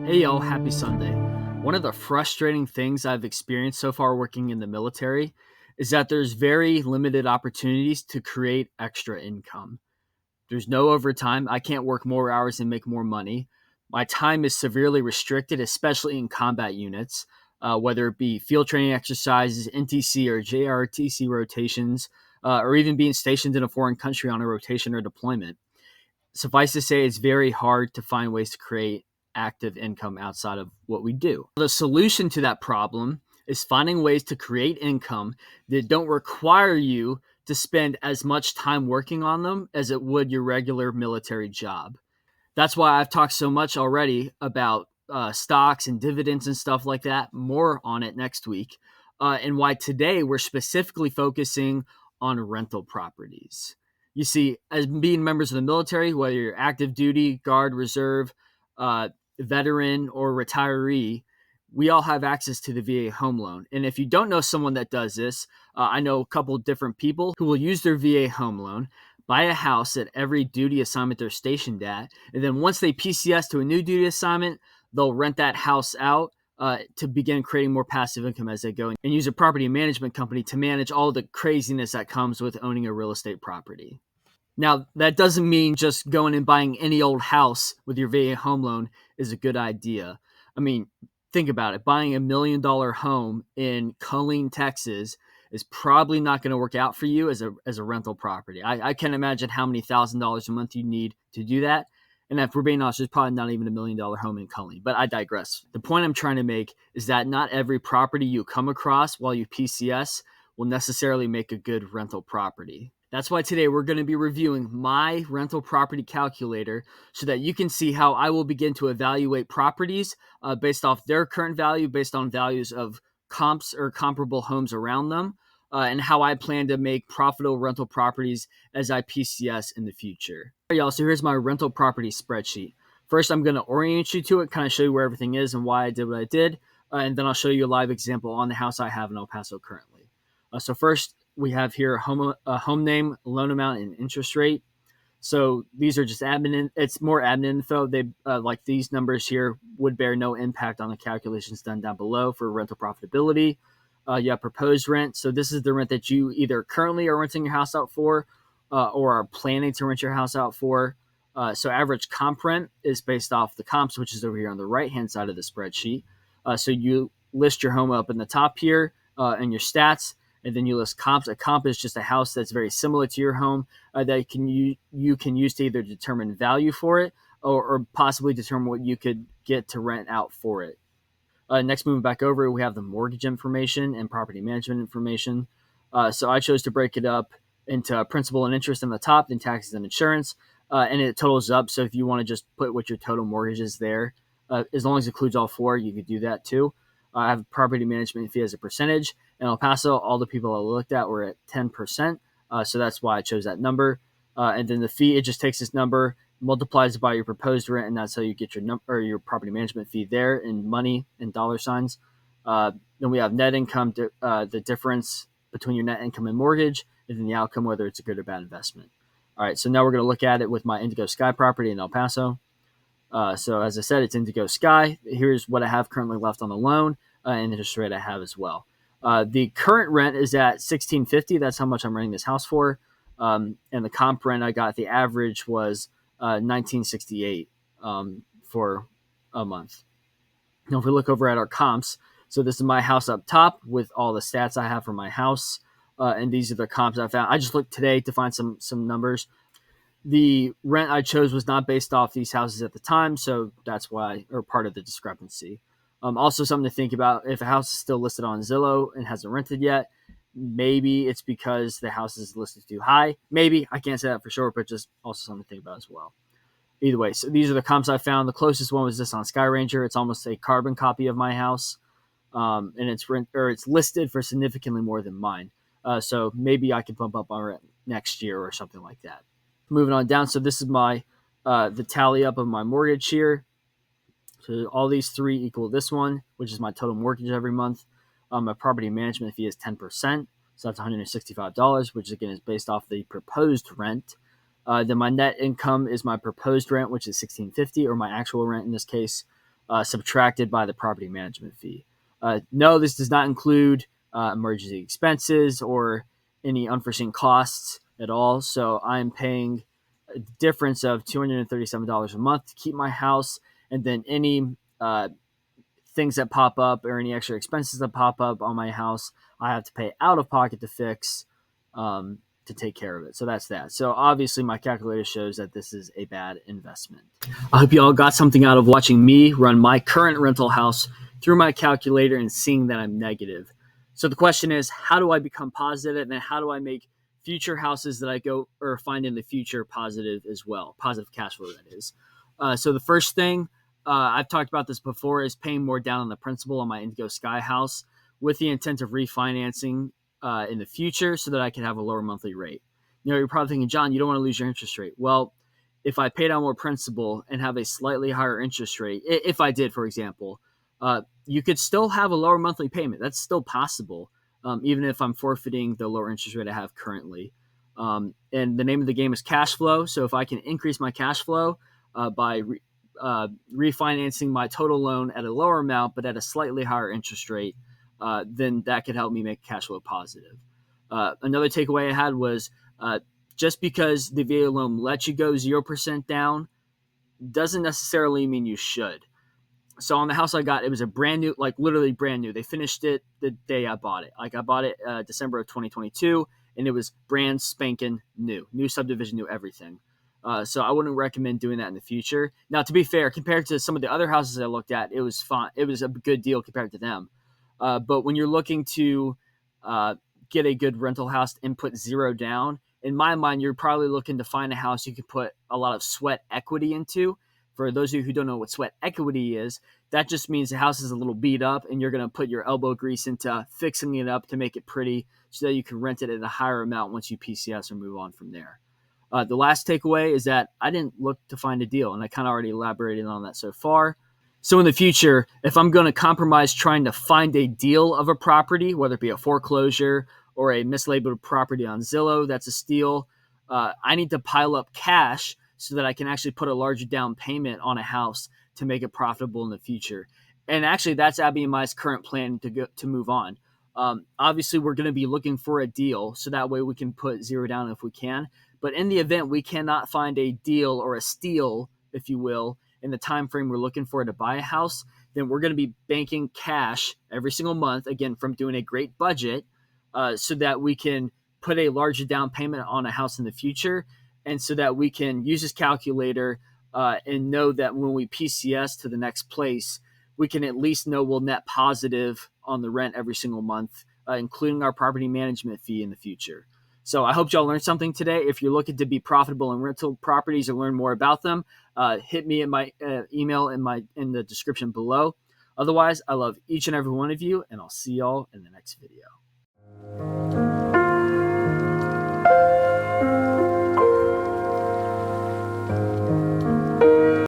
Hey y'all, happy Sunday. One of the frustrating things I've experienced so far working in the military is that there's very limited opportunities to create extra income. There's no overtime. I can't work more hours and make more money. My time is severely restricted, especially in combat units, whether it be field training exercises, NTC or JRTC rotations, or even being stationed in a foreign country on a rotation or deployment. Suffice to say, it's very hard to find ways to create active income outside of what we do. The solution to that problem is finding ways to create income that don't require you to spend as much time working on them as it would your regular military job. That's why I've talked so much already about stocks and dividends and stuff like that. More on it next week. And why today we're specifically focusing on rental properties. You see, as being members of the military, whether you're active duty, guard, reserve, uh, veteran, or retiree, we all have access to the VA home loan. And if you don't know someone that does this, I know a couple different people who will use their VA home loan, buy a house at every duty assignment they're stationed at, and then once they PCS to a new duty assignment, they'll rent that house out to begin creating more passive income as they go, and use a property management company to manage all the craziness that comes with owning a real estate property. Now, that doesn't mean just going and buying any old house with your VA home loan is a good idea. I mean, think about it. Buying $1 million home in Colleen, Texas is probably not going to work out for you as a rental property. I can't imagine how many $1,000s a month you need to do that. And if we're being honest, there's probably not even $1 million home in Colleen. But I digress. The point I'm trying to make is that not every property you come across while you PCS will necessarily make a good rental property. That's why today we're going to be reviewing my rental property calculator so that you can see how I will begin to evaluate properties based off their current value, based on values of comps or comparable homes around them, and how I plan to make profitable rental properties as I PCS in the future. All right, y'all, so here's my rental property spreadsheet. First, I'm going to orient you to it, kind of show you where everything is and why I did what I did, and then I'll show you a live example on the house I have in El Paso currently. So first, we have here a home name, loan amount, and interest rate. So these are just admin. It's more admin info. They like these numbers here would bear no impact on the calculations done down below for rental profitability. You have proposed rent. So this is the rent that you either currently are renting your house out for or are planning to rent your house out for. So average comp rent is based off the comps, which is over here on the right-hand side of the spreadsheet. So you list your home up in the top here and your stats, and then you list comps. A comp is just a house that's very similar to your home that you can use to either determine value for it or possibly determine what you could get to rent out for it. Next, moving back over, we have the mortgage information and property management information. So I chose to break it up into principal and interest on the top, then taxes and insurance, and it totals up. So if you want to just put what your total mortgage is there, as long as it includes all four, you could do that too. I have a property management fee as a percentage. In El Paso, all the people I looked at were at 10%. So that's why I chose that number. And then the fee, it just takes this number, multiplies it by your proposed rent, and that's how you get your number or your property management fee there in money and dollar signs. Then we have net income, the difference between your net income and mortgage, and then the outcome, whether it's a good or bad investment. All right, so now we're going to look at it with my Indigo Sky property in El Paso. So as I said, it's Indigo Sky. Here's what I have currently left on the loan and the interest rate I have as well. The current rent is at $1,650. That's how much I'm renting this house for. And the comp rent I got, the average was $1,968 for a month. Now, if we look over at our comps, so this is my house up top with all the stats I have for my house. And these are the comps I found. I just looked today to find some numbers. The rent I chose was not based off these houses at the time, so that's why, or part of the discrepancy. Also, something to think about: if a house is still listed on Zillow and hasn't rented yet, maybe it's because the house is listed too high. Maybe, I can't say that for sure, but just also something to think about as well. Either way, so these are the comps I found. The closest one was this on Sky Ranger. It's almost a carbon copy of my house, and it's listed for significantly more than mine. So maybe I could bump up our rent next year or something like that. Moving on down, so this is my the tally up of my mortgage here. So all these three equal this one, which is my total mortgage every month. My property management fee is 10%, so that's $165, which again is based off the proposed rent. Then my net income is my proposed rent, which is $1,650, or my actual rent in this case. subtracted by the property management fee. No, this does not include emergency expenses or any unforeseen costs at all. So I'm paying a difference of $237 a month to keep my house, and then any things that pop up or any extra expenses that pop up on my house, I have to pay out of pocket to fix to take care of it. So that's that. So obviously, my calculator shows that this is a bad investment. I hope you all got something out of watching me run my current rental house through my calculator and seeing that I'm negative. So the question is, how do I become positive, and then how do I make future houses that I go or find in the future positive as well, positive cash flow, that is. So the first thing, I've talked about this before, is paying more down on the principal on my Indigo Sky house with the intent of refinancing in the future so that I can have a lower monthly rate. You're probably thinking, John, you don't want to lose your interest rate. Well, if I pay down more principal and have a slightly higher interest rate, if I did, for example, you could still have a lower monthly payment. That's still possible, even if I'm forfeiting the lower interest rate I have currently. And the name of the game is cash flow. So if I can increase my cash flow by refinancing my total loan at a lower amount, but at a slightly higher interest rate, then that could help me make cash flow positive. Another takeaway I had was just because the VA loan lets you go 0% down doesn't necessarily mean you should. So on the house I got, it was a brand new, like literally brand new. They finished it the day I bought it. Like I bought it December of 2022, and it was brand spanking new subdivision, new everything. So I wouldn't recommend doing that in the future. Now, to be fair, compared to some of the other houses I looked at, it was fine. It was a good deal compared to them. But when you're looking to get a good rental house and put zero down, in my mind, you're probably looking to find a house you can put a lot of sweat equity into. For those of you who don't know what sweat equity is, that just means the house is a little beat up and you're going to put your elbow grease into fixing it up to make it pretty so that you can rent it at a higher amount once you PCS or move on from there. The last takeaway is that I didn't look to find a deal, and I kind of already elaborated on that so far. So in the future, if I'm going to compromise trying to find a deal of a property, whether it be a foreclosure or a mislabeled property on Zillow that's a steal, I need to pile up cash so that I can actually put a larger down payment on a house to make it profitable in the future. And actually, that's Abby and my current plan to move on. Obviously, we're going to be looking for a deal, so that way we can put zero down if we can. But in the event we cannot find a deal or a steal, if you will, in the time frame we're looking for to buy a house, then we're going to be banking cash every single month, again, from doing a great budget, so that we can put a larger down payment on a house in the future, and so that we can use this calculator and know that when we PCS to the next place, we can at least know we'll net positive on the rent every single month, including our property management fee in the future. So I hope y'all learned something today. If you're looking to be profitable in rental properties or learn more about them, hit me in my email in the description below. Otherwise, I love each and every one of you, and I'll see y'all in the next video.